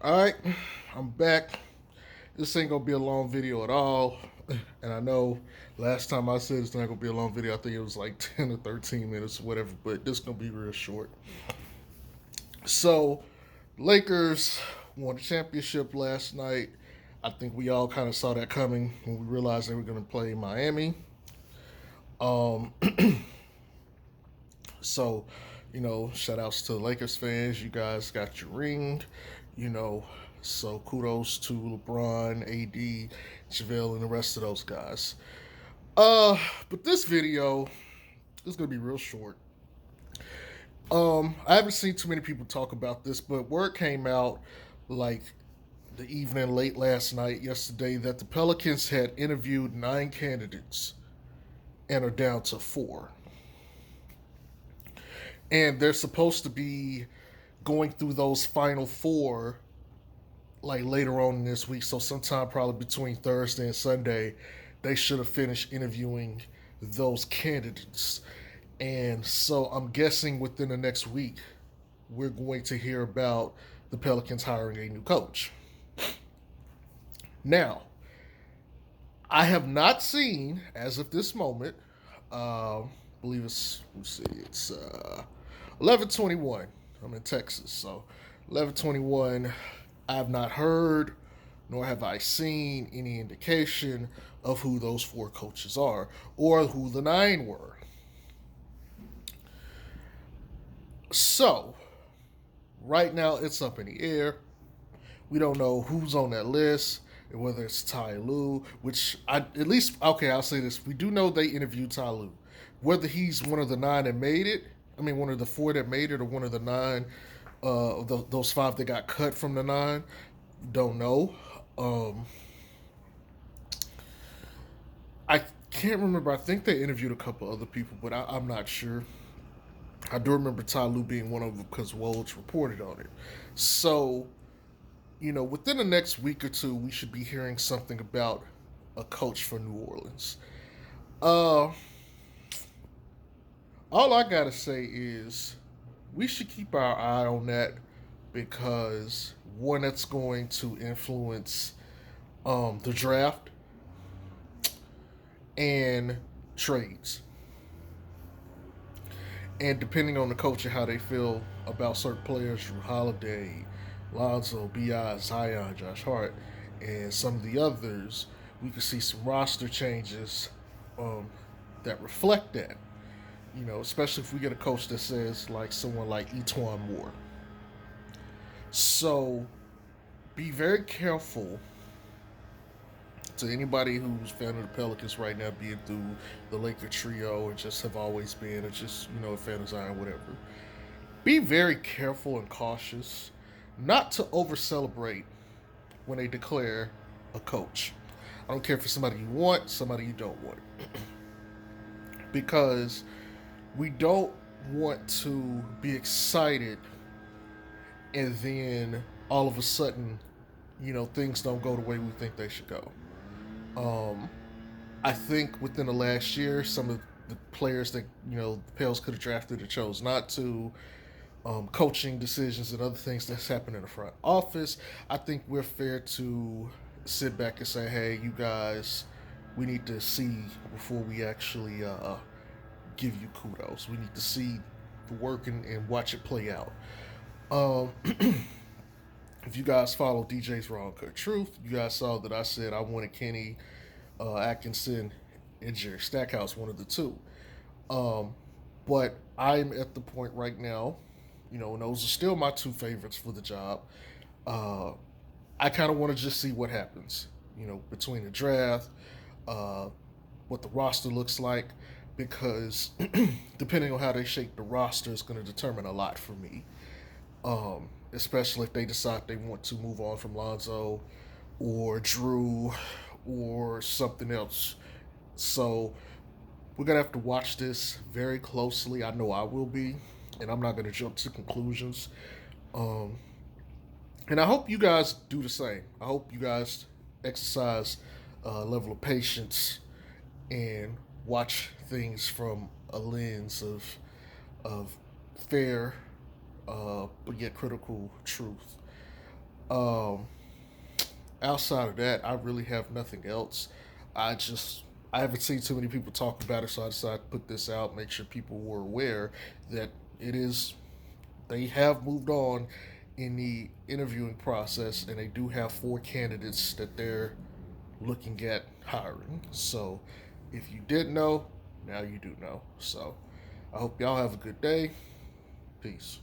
All right, I'm back. This ain't gonna be a long video at all. And I know last time I said it's not gonna be a long video, I think it was like 10 or 13 minutes or whatever, but this is gonna be real short. So, Lakers won the championship last night. I think we all kind of saw that coming when we realized they were gonna play Miami. Um, so, shout outs to the Lakers fans. You guys got your ring. You know, so kudos to LeBron, AD, JaVale, and the rest of those guys. But this video is gonna be real short. I haven't seen too many people talk about this, but word came out like the evening late last night, yesterday, that the Pelicans had interviewed 9 candidates and are down to 4. And they're supposed to be going through those final 4 like later on this week. So sometime probably between Thursday and Sunday, they should have finished interviewing those candidates. And so I'm guessing within the next week, we're going to hear about the Pelicans hiring a new coach. Now, I have not seen, as of this moment, I believe it's 11:21. I'm in Texas, so 11:21. I have not heard, nor have I seen any indication of who those 4 coaches are or who the 9 were. So, right now it's up in the air. We don't know who's on that list, whether it's Ty Lue, which at least, okay, I'll say this. We do know they interviewed Ty Lue. Whether he's one of the 9 that made it, one of the 4 that made it, or one of the 9, those 5 that got cut from the 9, don't know. I can't remember. I think they interviewed a couple other people, but I'm not sure. I do remember Ty Lue being one of them because Woj reported on it. So, within the next week or two, we should be hearing something about a coach for New Orleans. Uh, all I gotta say is we should keep our eye on that because one, that's going to influence the draft and trades. And depending on the coach and how they feel about certain players, Drew Holiday, Lonzo, B.I., Zion, Josh Hart, and some of the others, we could see some roster changes that reflect that. Especially if we get a coach that says like someone like Etwan Moore. So be very careful to anybody who's a fan of the Pelicans right now, being through the Laker trio or just have always been, or just, a fan of Zion, whatever. Be very careful and cautious not to over celebrate when they declare a coach. I don't care if it's somebody you want, somebody you don't want. Because we don't want to be excited and then all of a sudden, things don't go the way we think they should go. I think within the last year, some of the players that the Pels could have drafted or chose not to, coaching decisions and other things that's happened in the front office. I think we're fair to sit back and say, "Hey, you guys, we need to see before we actually give you kudos. We need to see the work and watch it play out." Um, if you guys follow DJ's Raw Uncut Truth, you guys saw that I said I wanted Kenny Atkinson and Jerry Stackhouse, one of the two. Um, but I'm at the point right now, and those are still my 2 favorites for the job. Uh, I kind of want to just see what happens, between the draft, uh, what the roster looks like, because depending on how they shape the roster is going to determine a lot for me. Especially if they decide they want to move on from Lonzo or Drew or something else. So we're gonna have to watch this very closely. I know I will be, and I'm not gonna jump to conclusions. Um, and I hope you guys do the same. I hope you guys exercise a level of patience and watch things from a lens of fair but yet critical truth. Um, Outside of that, I really have nothing else. I just I haven't seen too many people talk about it, so I decided to put this out, make sure people were aware that it is they have moved on in the interviewing process, and they do have 4 candidates that they're looking at hiring. So if you didn't know, now you do know. So I hope y'all have a good day. Peace.